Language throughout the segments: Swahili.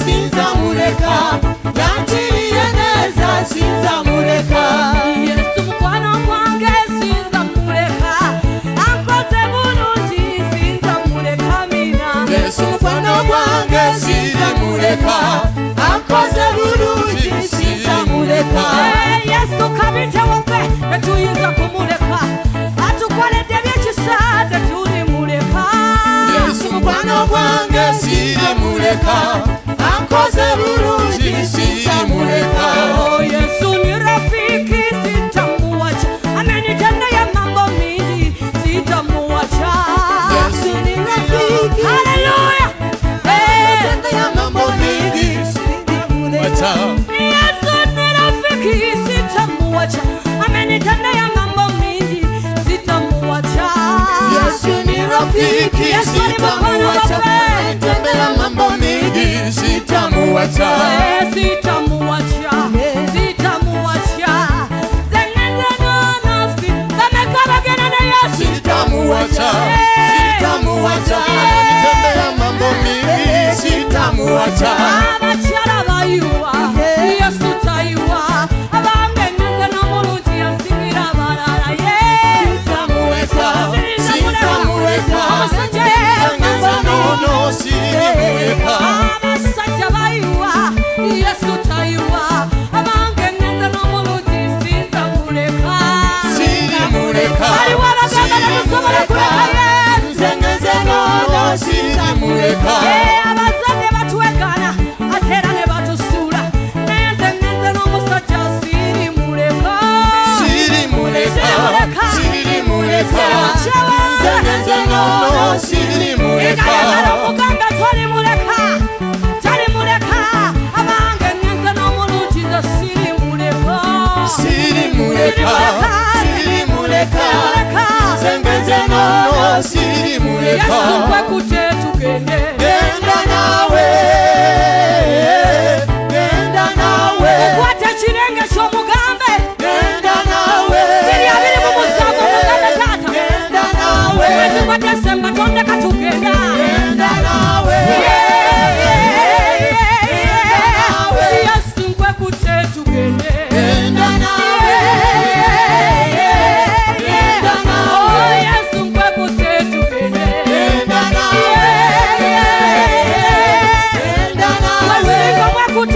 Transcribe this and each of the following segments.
Sinza mureka, yangiriye neza sinza mureka. tumuyite waffe tetuyinza kumuleka atukoledde byekisa tetulimuleka Yesu mukwano gwange sirimuleka ankoze bulungi sirimuleka Yesu ni rafiki sitamuacha amenitendea mambo mingi sitamuacha Yesu ni rafiki haleluya amenitendea mambo mingi sitamuacha Yesu ni rafiki sitamuacha amenitendea mambo mingi sitamuacha Yesu ni rafiki sitamuacha amenitendea mambo mingi sitamuacha sitamuacha sitamuacha zengenze nonosi zamekabagena na Yesu sitamuacha sitamuacha amenitendea mambo mingi sitamuacha abakyala bayuwa Yesu tayuwa abangenze n'omulungi yasingira abalala sitamuweka sitamuweka abasajja nono sirimuleka abasajja bayuwa Yesu tayuwa abangenze n'omulungi sinzamuleka sirimuleka baliwo abagagala tusobola kuleka Yesu nzengenze nono sirimuleka abazadde batwekana ate era ne batusuula naye nzengenze n'omusajja sirimuleka sirimuleka sirimuleka nzengenze nono sirimuleka omuganda tolimuleka talimuleka abange ngenze n'omulungi ze sirimuleka sirimuleka sirimuleka nzengenze nono sirimuleka Yesu kwekute tugende genda nawe genda nawe kwata ekirenge ky'omugambe genda nawe biri abiri mu musango mugambe taata genda nawe wetukwate semba tondeka tugenda genda nawe Yesu nkwekute tugende genda nawe genda nawe Yesu nkwekute tugende genda nawe genda nawe Yesu nkwekute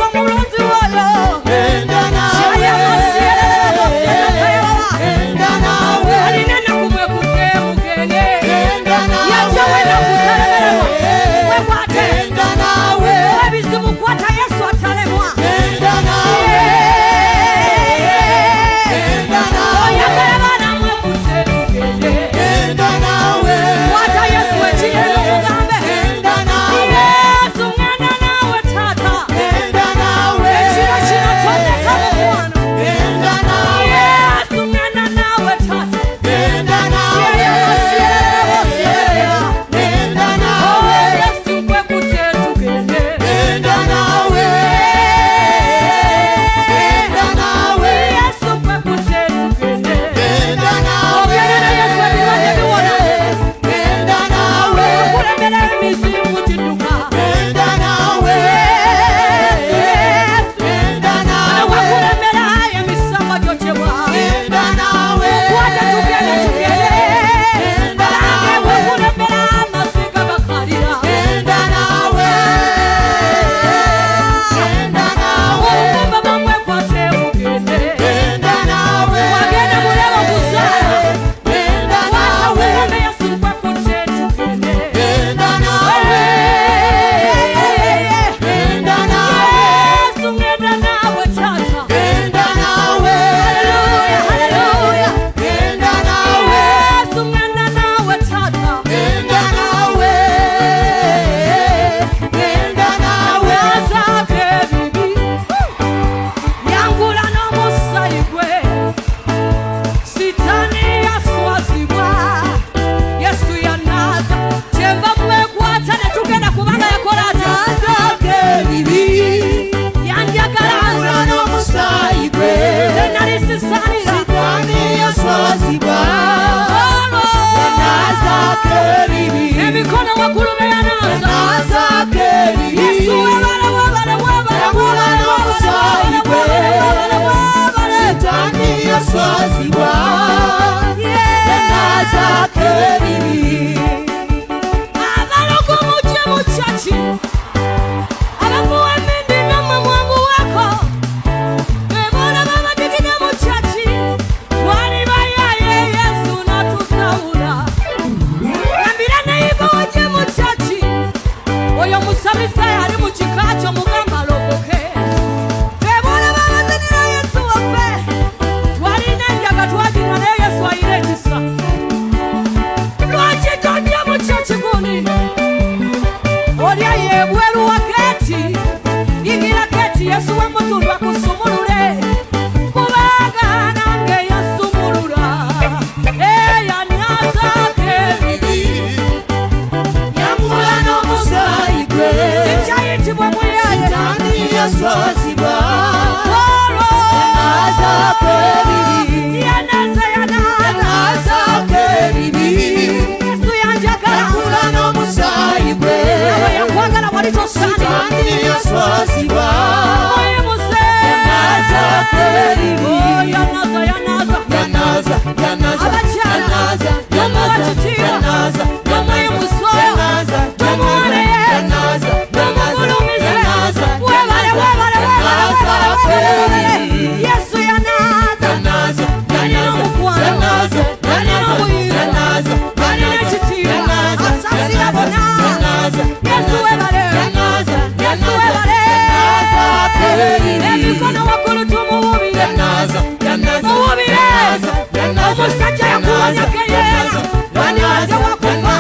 kweli. Oh, yanaza, yanaza. Yanaza, yanaza, Abakyala, yanaza, tumuwa kitiibwa, yanaza, tumuyimusa, yanaza, tumuwone Yesu, yanaza, tumugulumize. yanaza, Webale, webale, webale, yanaza webale, webale. kweli. Yesu yanaza. Yanaza, Yalina yanaza, omukwano, yanaza, yalina yanaza, obuyinza, yanaza, yalina yanaza, ekitiibwa, yanaza, asaasira yanaza, bonna. yanaza, Yesu webale, yanaza, Yesu yanaza, webale. yanaza kweli. Emikono waggulu tumuwubire, Yanaza, yanaza, muwubire. yanaza, yanaza, Omusajja yakuwonyako yeera, wani waze wakufa,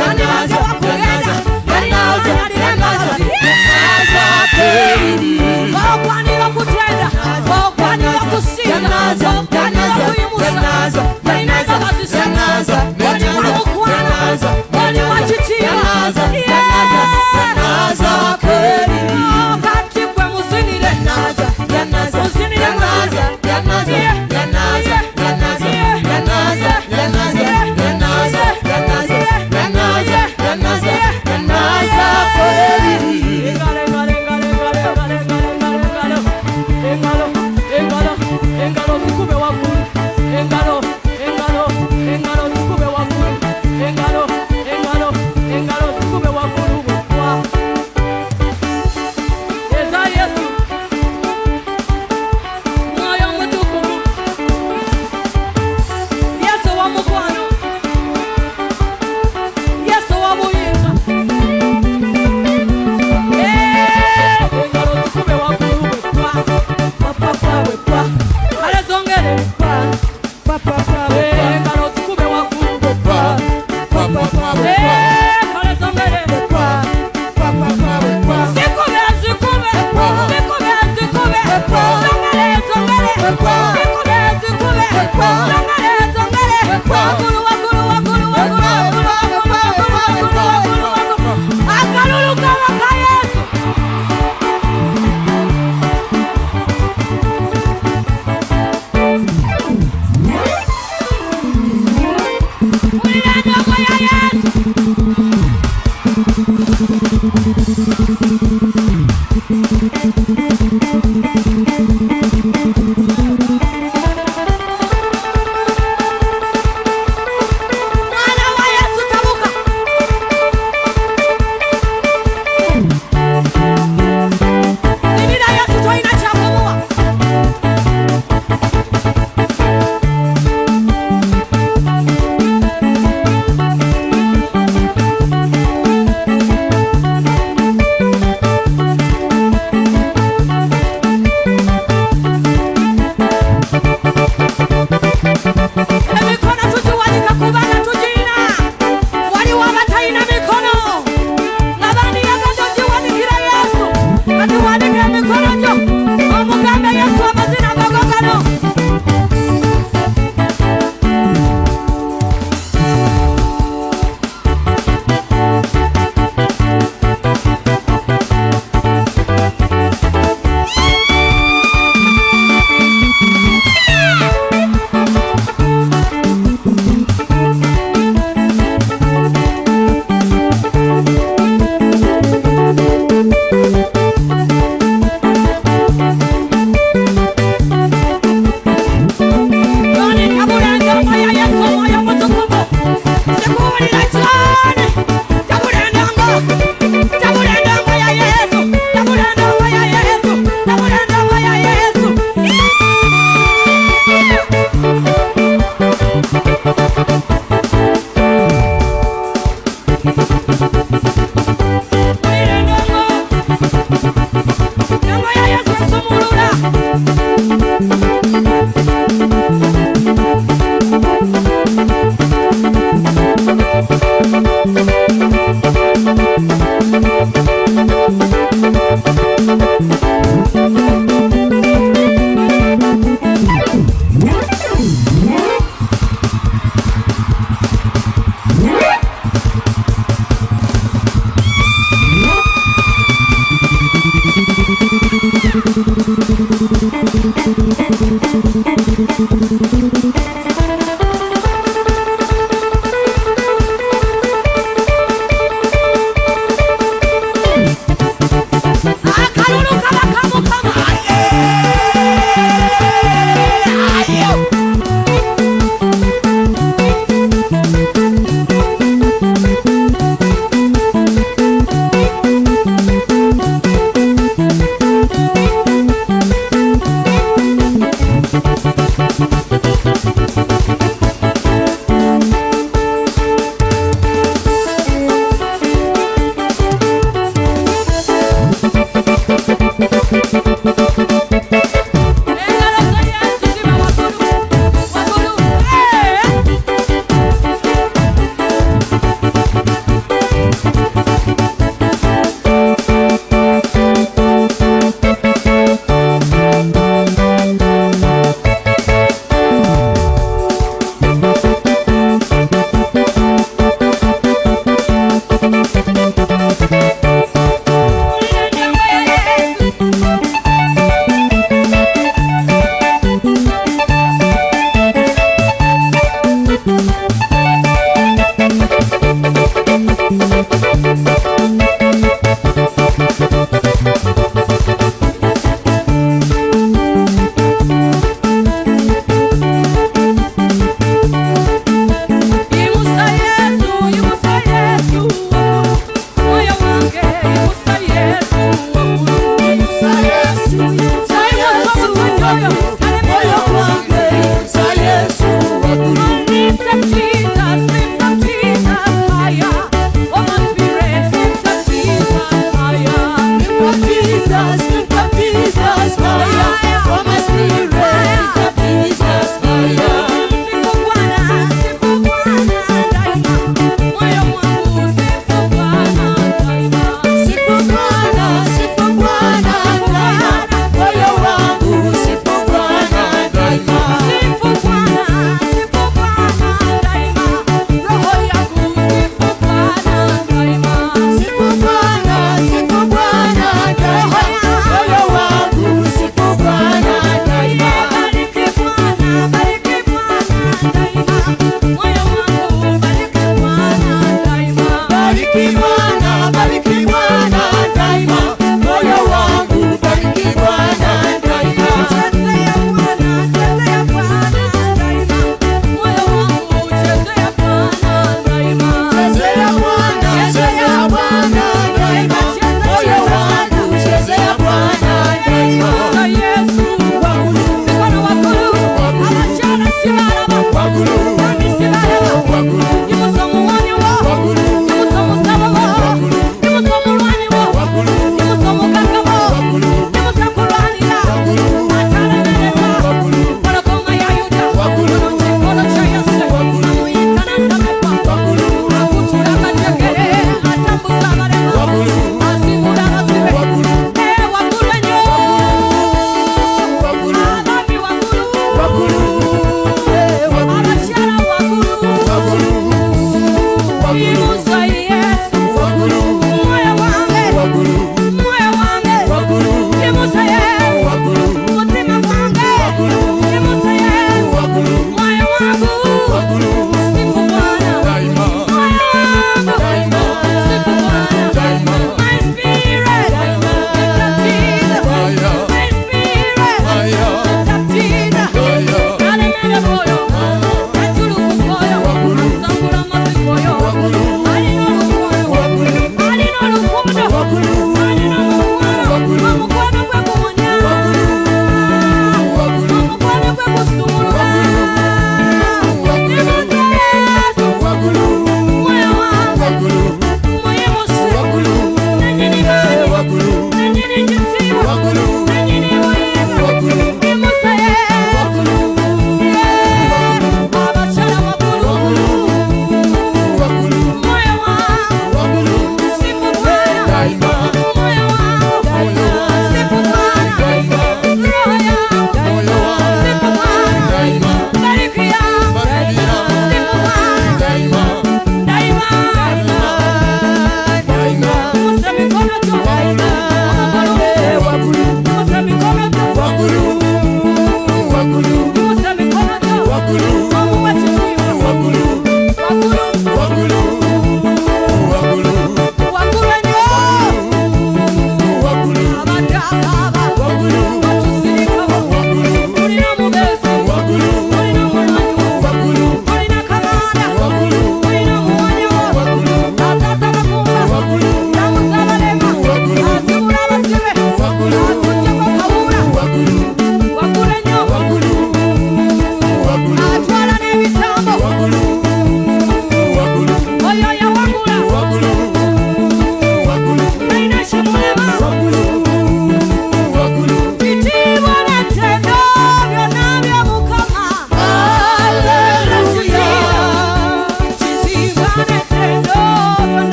wani waze wakugenda, yalina abanyalira embabazi. yanaza kweli. Ogwanira okutenda, ogwanira okusinza, ogwanira okuyimusa, yalina embabazi Yanaza, wali wa mukwano, wali wa kitiibwa. yanaza kweli. Kati gwe muzinire, Yanaza, yanaza, muzinire yanaza, yanaza, yanaza, yanaza, yanaza, yanaza, yanaza, yanaza, yanaza, yanaza, yanaza kweli. Engalo, engalo, engalo, engalo, engalo, engalo, engalo, engalo, engalo zikube waggulu, engalo, engalo, engalo zikube waggulu, engalo, engalo, engalo zikube waggulu. Bw'okuwa eza Yesu, Mwoyo Mutukuvu, Yesu w'omukwano, Yesu w'obuyinza. Engalo zikube waggulu bwe kwa, kwa, kwa, kwa, bwe kwa. Kale zongere kwa, kwa, kwa, kwa, bwe kwa. Engalo zikube waggulu bwe kwa, Kwa, kwa, kwa, bwe kwa. kale zongere bwe kwa. Kwa, kwa, kwa, bwe kwa. Zikube, zikube, zikube, zikube, zongere, zongere, zikube, zikube, zongere, zongere, waggulu, waggulu, waggulu, waggulu, waggulu, waggulu, waggulu, waggulu, waggulu. Akalulu kaba ka Yesu. Mpulira endongo ya Yesu. Mwana wa Yesu tabuka. Zibira Yesu toyina kyakumuwa. Emikono tugiwanika kubanga tugirina. Waliwo abatalina mikono. Nga bandiyagala ogiwanikira Yesu. Katuwanike emikono gyo. Omugambe Yesu amazina gago gano. Yoni tabula endongo ya Yesu, Mwoyo Mutukuvu. Sikuwulira cyane. Tabula endongo. Tabula endongo ya Yesu. Tabula endongo ya Yesu. Tabula endongo ya Yesu. Mpulira endongo. Endongo ya Yesu esumulula. Akalulu kaba kamukama.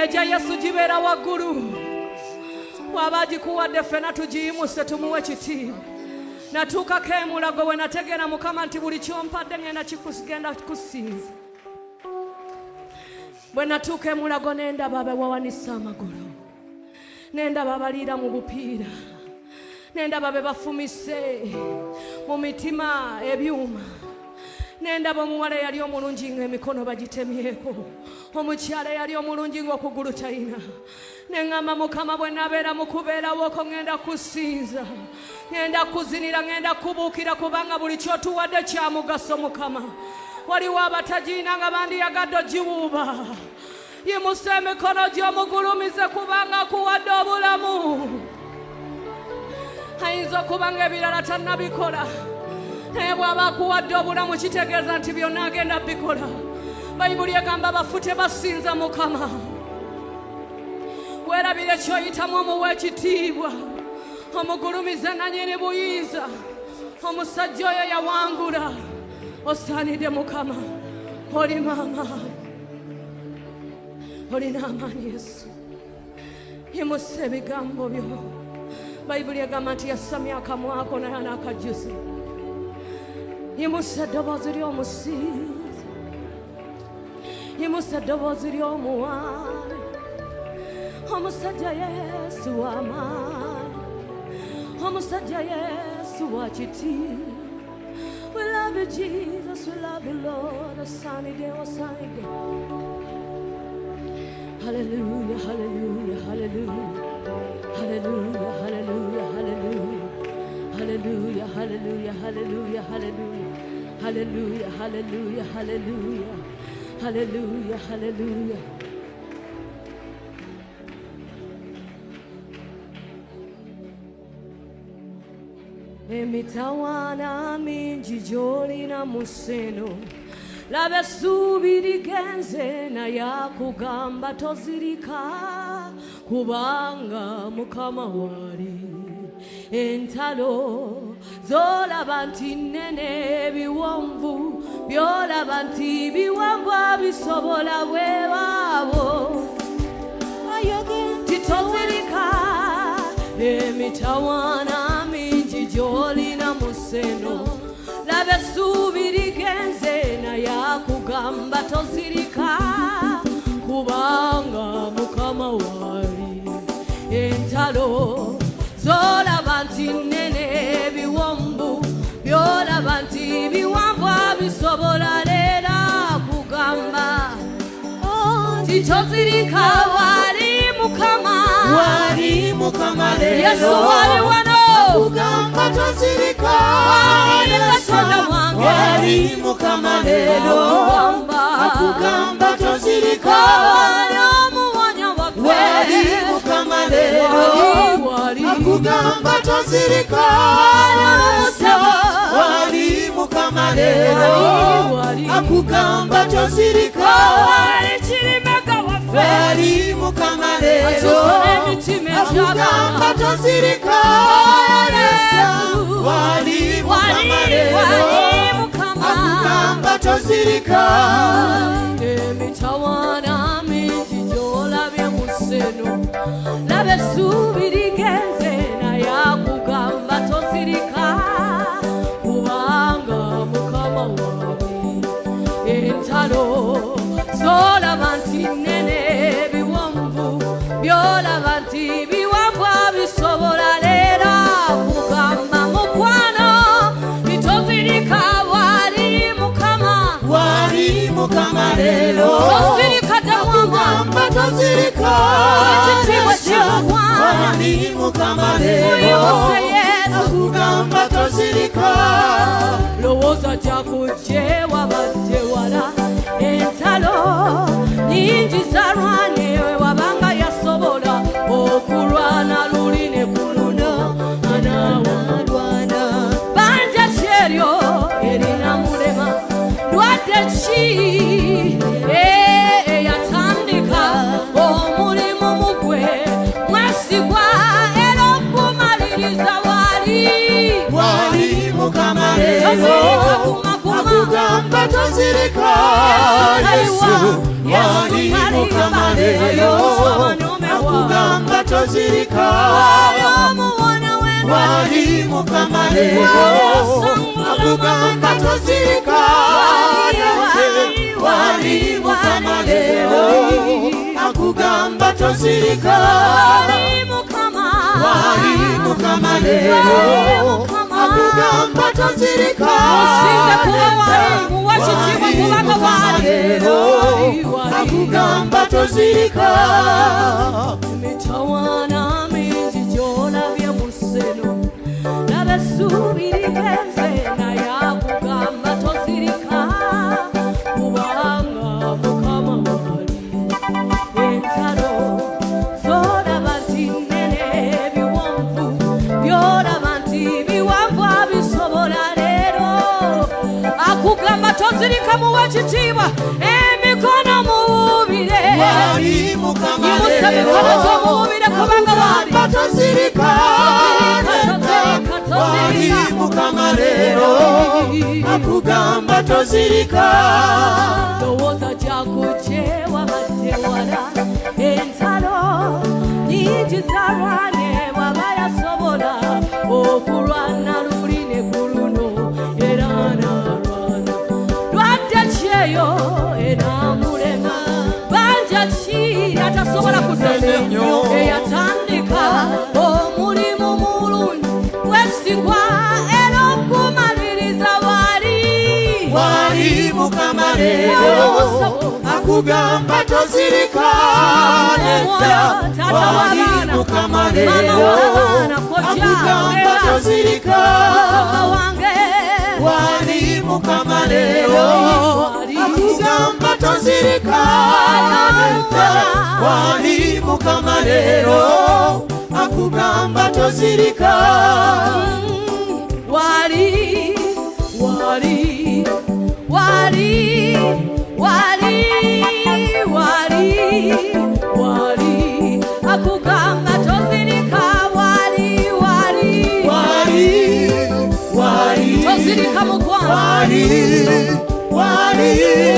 eja Yesu jibera waggulu bw'aba agikuwadde ffenna tugiyimuse tumuwe ekitiibwa. Natuukako emulago we nategeera Mukama nti buli kyompadde ngenda kusinza. Bwe natuuka emulago nendaba abewawanisa amagulu, nendaba abaliira mu bupiira, nendaba be bafumise mu mitima ebyuma, nendaba omuwala eyali omulungi ng'emikono bagitemyeko, omukyala eyali omulungi ng'okugulu talina. Neŋŋamba Mukama bwe nabeera mu kubeerawoko ngenda kusinza, ngenda kuzinira, ngenda kubuukira, kubanga buli kyotuwadde kya mugaso Mukama. Waliwo abatagiina nga bandiyagadde ogiwuuba. Yimusa emikono gy'omugulumize kubanga akuwadde obulamu. Ayinza okuba nga ebirala tannabikola, naye bw'aba akuwadde obulamu kitegeeza nti byonna agenda bikola. Bayibuli egamba abafu tebasinza Mukama. Weerabire ky'oyitamu omuwe ekitiibwa, omugulumize nannyini buyinza. Omusajja oyo yawangula. Osaanidde Mukama, olina amaanyi, olina amaanyi Yesu. Yimusa ebigambo byo. Bayibuli egamba nti yasamya akamwa ko naye anaakajjuza. Yimusa eddoboozi ly'omusinzi, yimusa eddoboozi ly'omuwaale. Omusajja Yesu w'amaanyi, omusajja Yesu wa kitiibwa. We love you, Jesus. We love you, Lord. Osaanidde, osaanidde. Hallelujah, hallelujah, hallelujah. Hallelujah, hallelujah, hallelujah. Hallelujah, hallelujah, hallelujah, hallelujah. Hallelujah, hallelujah, hallelujah. Hallelujah, hallelujah. Emitawaana mingi gy'olina mu sseno, laba essuubi ligenze naye akugamba tozirika, kubanga Mukama waali. Entalo z'olaba nti nnene, ebiwonvu by'olaba nti biwanvu abisobola bwe baabo, nti tozirika. Emitawaana mingi gy'olina mu sseno, laba essuubi ligenze naye akugamba tozirika, kubanga Mukama waali. Entalo z'olaba nti nnene, ebiwonvu by'olaba nti biwanvu abisobola, leero akugamba nti tozirika. Waali Mukama, Waali Mukama leero, Yesu waali wano akugamba tozirika. Waali Katonda wange, Waali Mukama leero, akugamba tozirika. waali omuwonya waffe, Waali Mukama leero, akugamba tozirika. Waali Mukama leero, akugamba tozirika. waali Kirimega waffe, Waali Mukama leero, akugamba tozirika. Waali Mukama leero, akugamba tozirika. Emitawaana mingi gy'olabye mu sseno, laba essuubi ligenze naye akugamba tozirika, kubanga Mukama waali. Entalo z'olaba nti nnene, ebiwonvu by'olaba nti biwanvu abisobola, leero akugamba mukwano tozirika. Waali Mukama, Waali Mukama leero, tozirika ddamwanga, akugamba tozirika. ekitiibwa kimugwana. Waali Mukama leero, Muyimuse Yesu, akugamba tozirika. lowooza gyakujje wabadde wala. Entalo nyingi zalwanye, wabanga yasobola okulwana luli ne kuluna, anaawalwana. Banja kyeryo erina mulema, lwadde ki eyatandika omulimu mugwe, mwesigwa era okumaliriza. Waali Waali Mukama leero, tozirika, kuma kuma, akugamba tozirika. tozirika Yesu wali mukama lero akugamba tozirika wali mukama lero akugamba tozirika wali mukama lero akugamba tozirika wali mukama lero akugamba tozirika akugamba tozirika mitawana mingi gyolabye mu sseno nabesubirikenze naye akugamba tozirika kubanga mukama wali entalo zolaba nti nnene biwanvu byolaba nti biwanvu abisobola leero akugamba tozirika muwe ekitiibwa emikono muwubire yimusa emikono gy'omuwubire kubanga wali tozirika wali mukama leero akugamba tozirika ndowooza gyakujje wabadde wala entalo nyingi zalwanye bwaba yasobola okulwana luli ne ku luno era nalwana lwadde kyeyo enamulema banja ki atasobola kusenenyo eyatandika omulimu mulungi wesigwa era okumaliriza wali mukama leero akugamba tozirika nedda wali mukama leero akugamba tozirika wali mukama leero akugamba tozirika nedda wali mukama leero akugamba tozirika wali akugamba tozirika tozirika mugwanga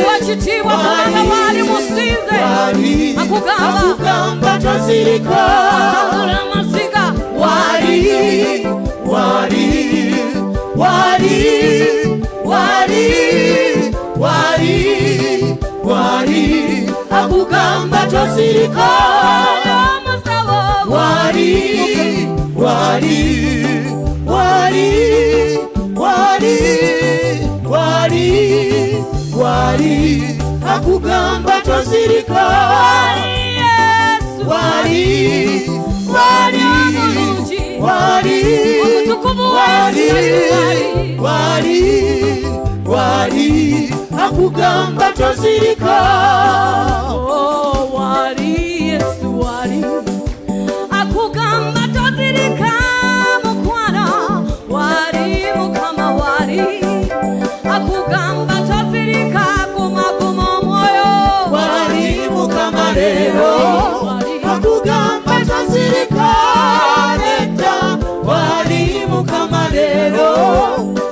uwekitiibwa kubanga wali musinze akugamba tozirika asangula amaziga wali akugamba tozirika wali akugamba tozirika wali akugamba tozirika wali Yesu wali akugamba tozirika mukwana wali mukama wali akugamba tozirika gumaguma omwoyo wali mukama leero akugamba tozirika nedda wali mukama leero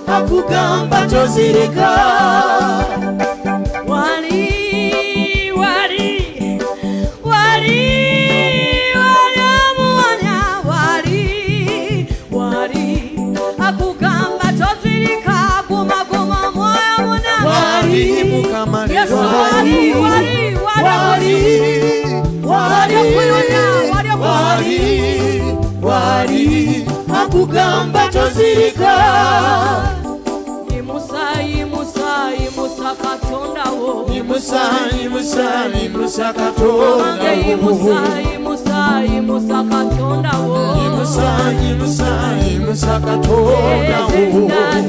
akugamba tozirika akugamba tozirika gumaguma omwoyo munana wali mukama Yesu wali akugamba tozirika yimusa katonda wo yimusa katonda yimusa katonda wo yimusa katonda wo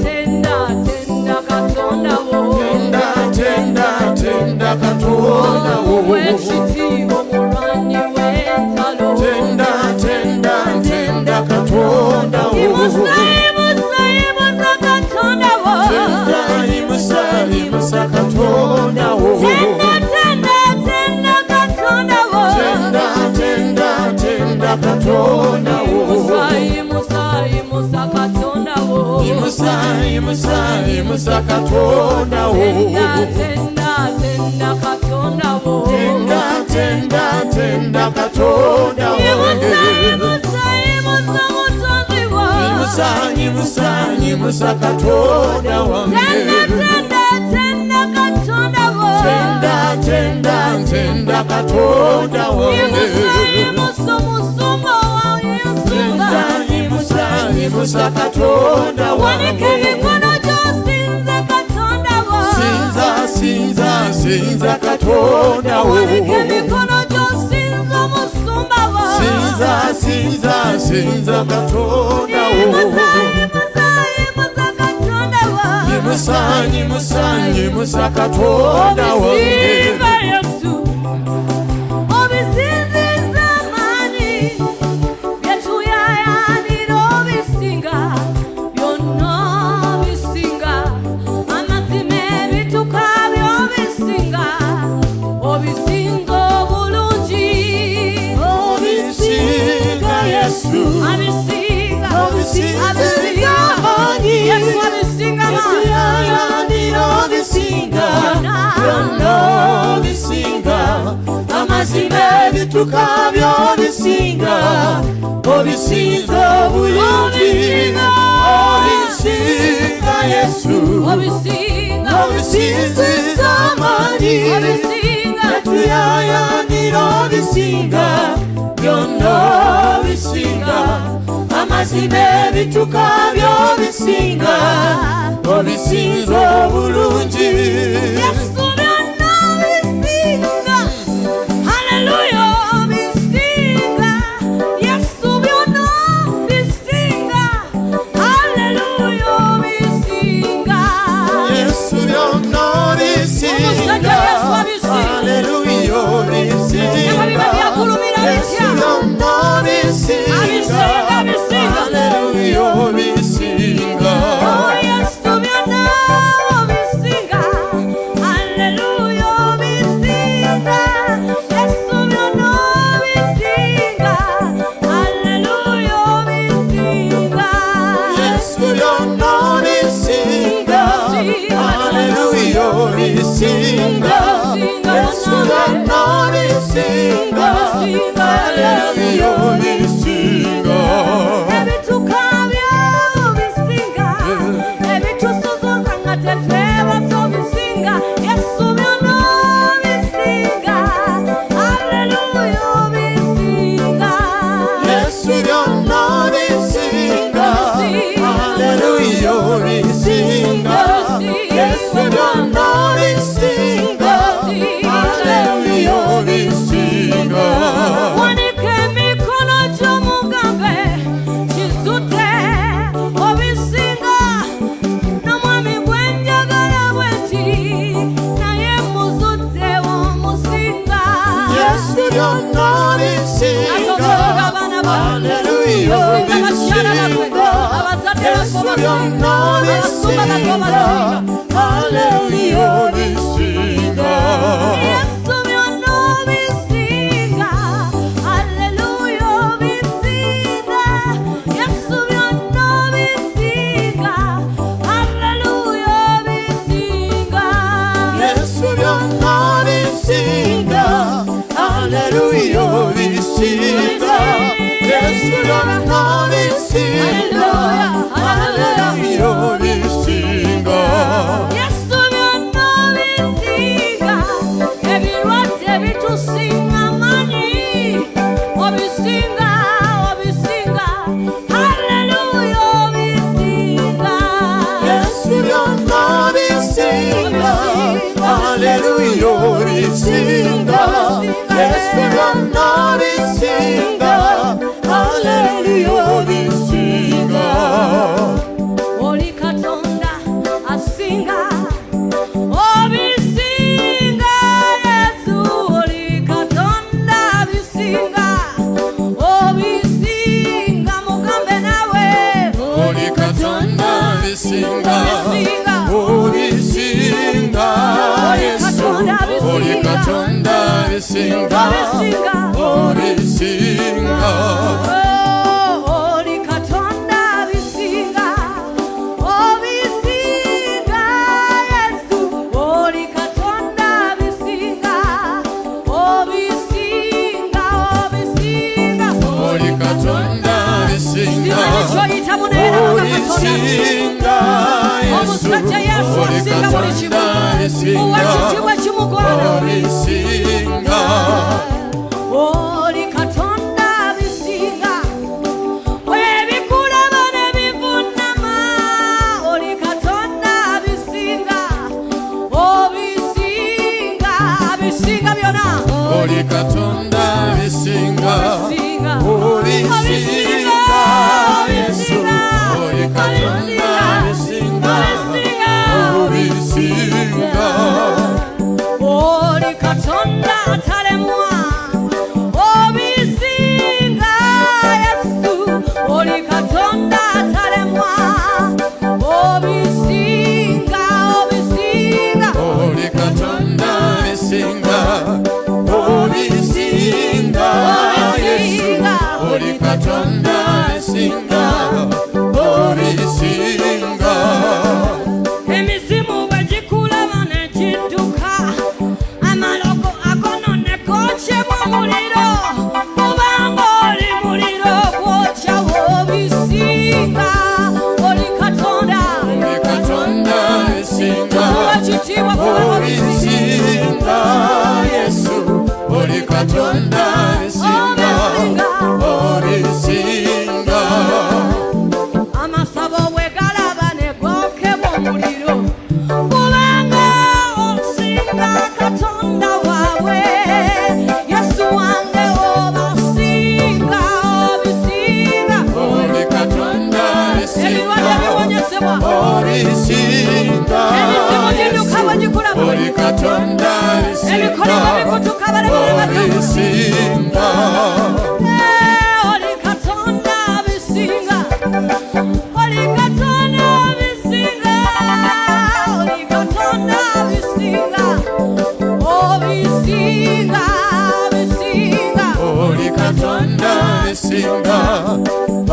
tenda katonda wo tenda katonda wo wekitiibwa mulwanyi w'entalo tenda katonda wo yimusa katonda wo yimusa katonda wo tenda katonda wo tenda katonda wo yimusa katonda wo Imusa, imusa, imusa katonda wo. Tenda katonda wo. Tenda katonda wo. Imusa katonda wange. Tenda katonda wange. Imusa katonda wange. Sinza katonda wange. Sinza katonda wange. Imusa katonda wange. Tukabyo bisinga obisinga bulungi obisinga Yesu obisinza amani tuyayanira obisinga byonna bisinga amazima ebitukabyo bisinga obisinza bulungi Yesu byonna bisinga haleluya Olisinga omusajja Yesu asinga buli kimu uwekitiibwa kimugwana Olisinga oli Katonda abisinga webikulaba ne bivunama oli Katonda abisinga obisinga abisinga byonna oli Katonda abisinga Olisinga Yesu oli Katonda abisinga Olisinga oli Katonda atalemwa obisinga Yesu oli Katonda atalemwa obisinga oli Katonda abisinga Olisinga Yesu oli Katonda abisinga Olisinga emizimu bwegikulaba negidduka amalogo agononekokyemu omuliro kubanga oli muliro gwokya wobisinga oli Katonda oli Katonda abisinga ekitiibwa kubanga Olisinga Yesu oli Katonda abisinga Olisinga amasabo bwegalaba negokebwa omuliro kubanga osinga Katonda waabwe Yesu wange obasinga obisinga oli Katonda ebirwadde abisinga biwonyezebwa Olisinga emizimu giduka bwegikulaba oli Katonda ebikolebwa abisinga bikutuka balebalebata Olisinga oli Katonda abisinga oli Katonda abisinga oli Katonda abisinga obisinga abisinga oli Katonda abisinga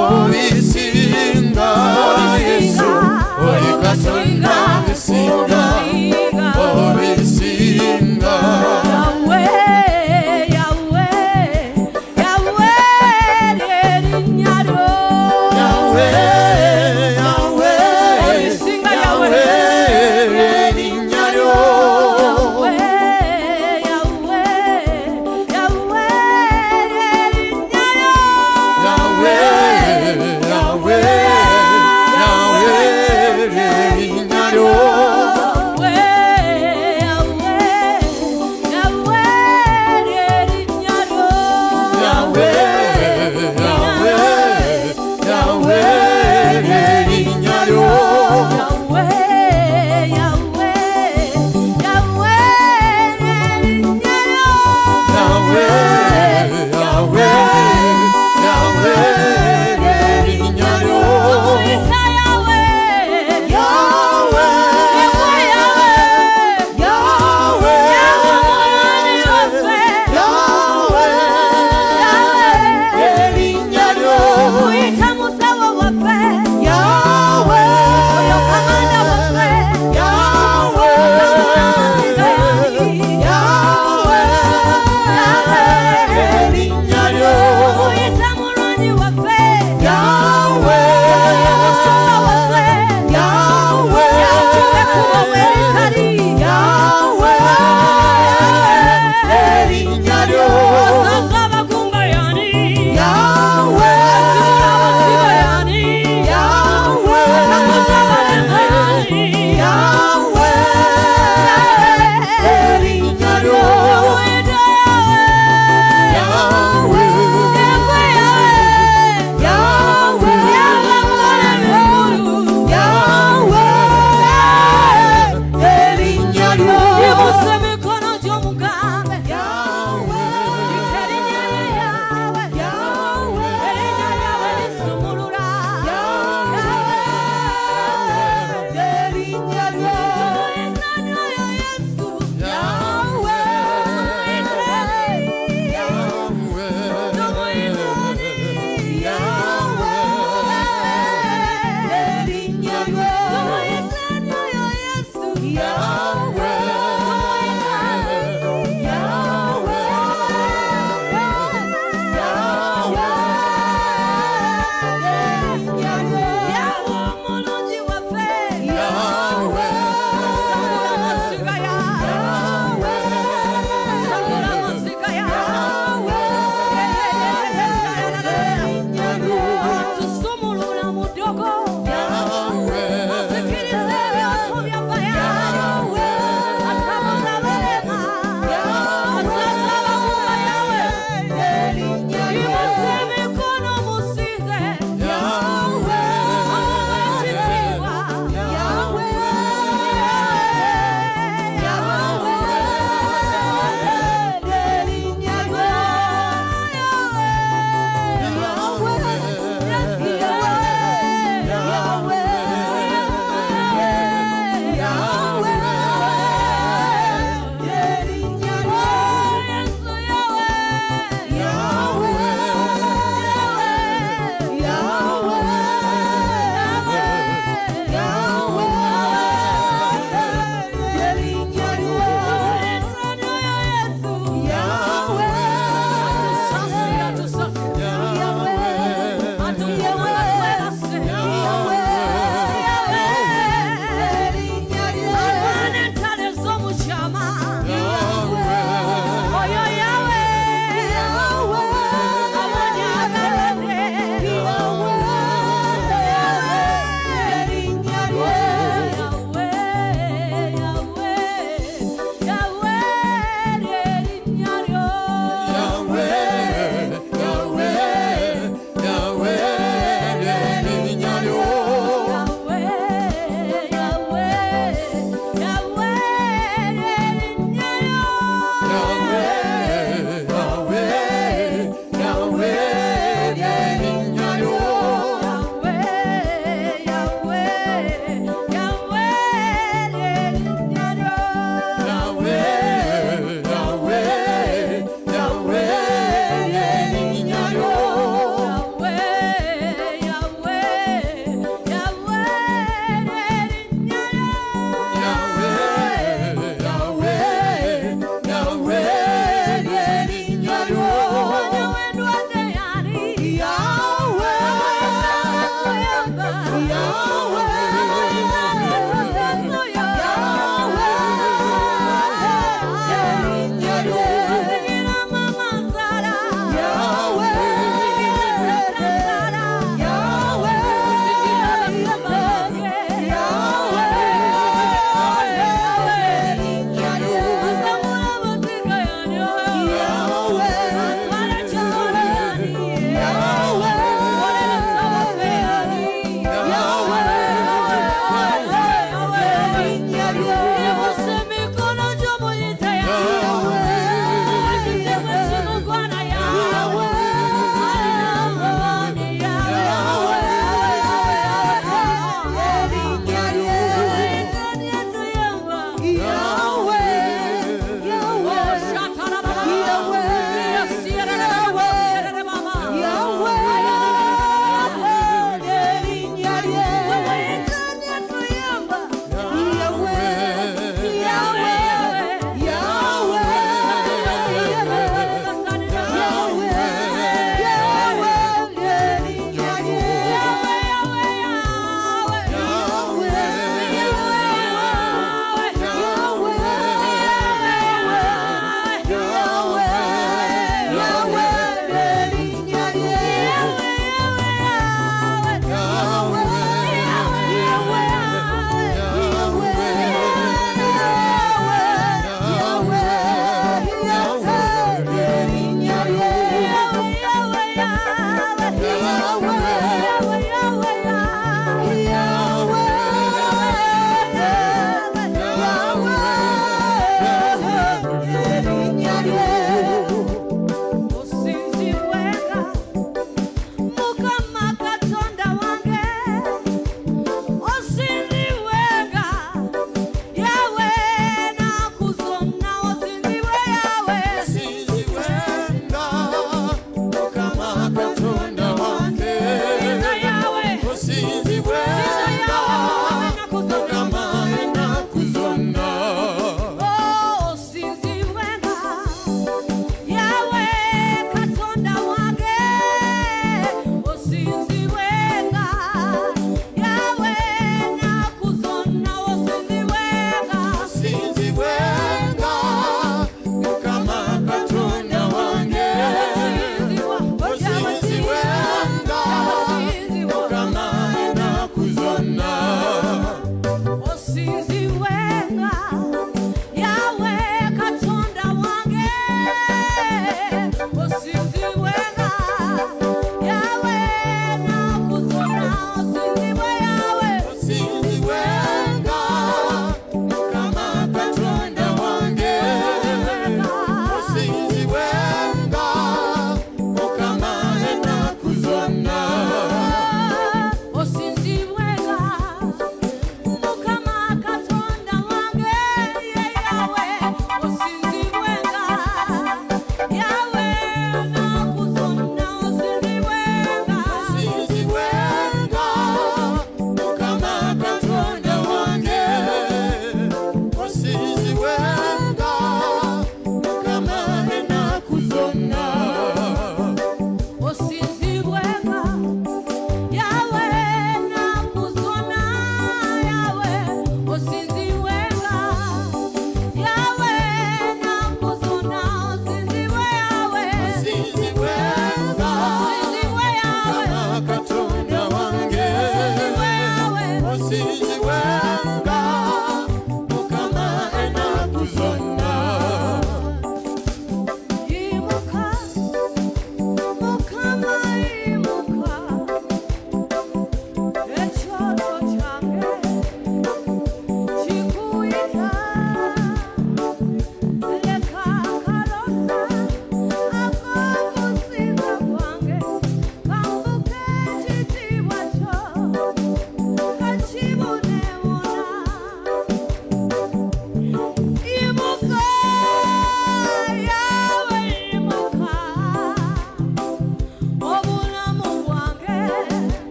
Olisinga Yesu oli Katonda abisinga Olisinga Yahweh Yahweh Yahweh erinnya lyo Yahweh Yahweh Olisinga Yahweh erinnya lyo Yahweh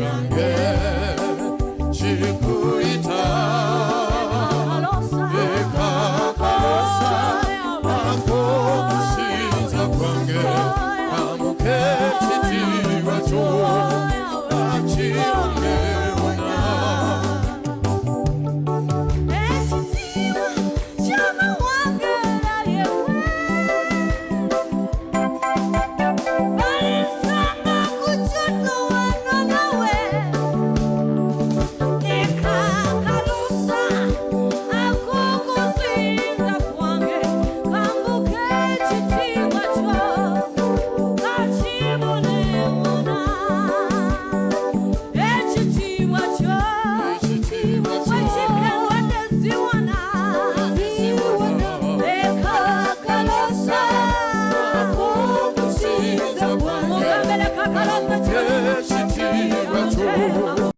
cyanjye kiguruka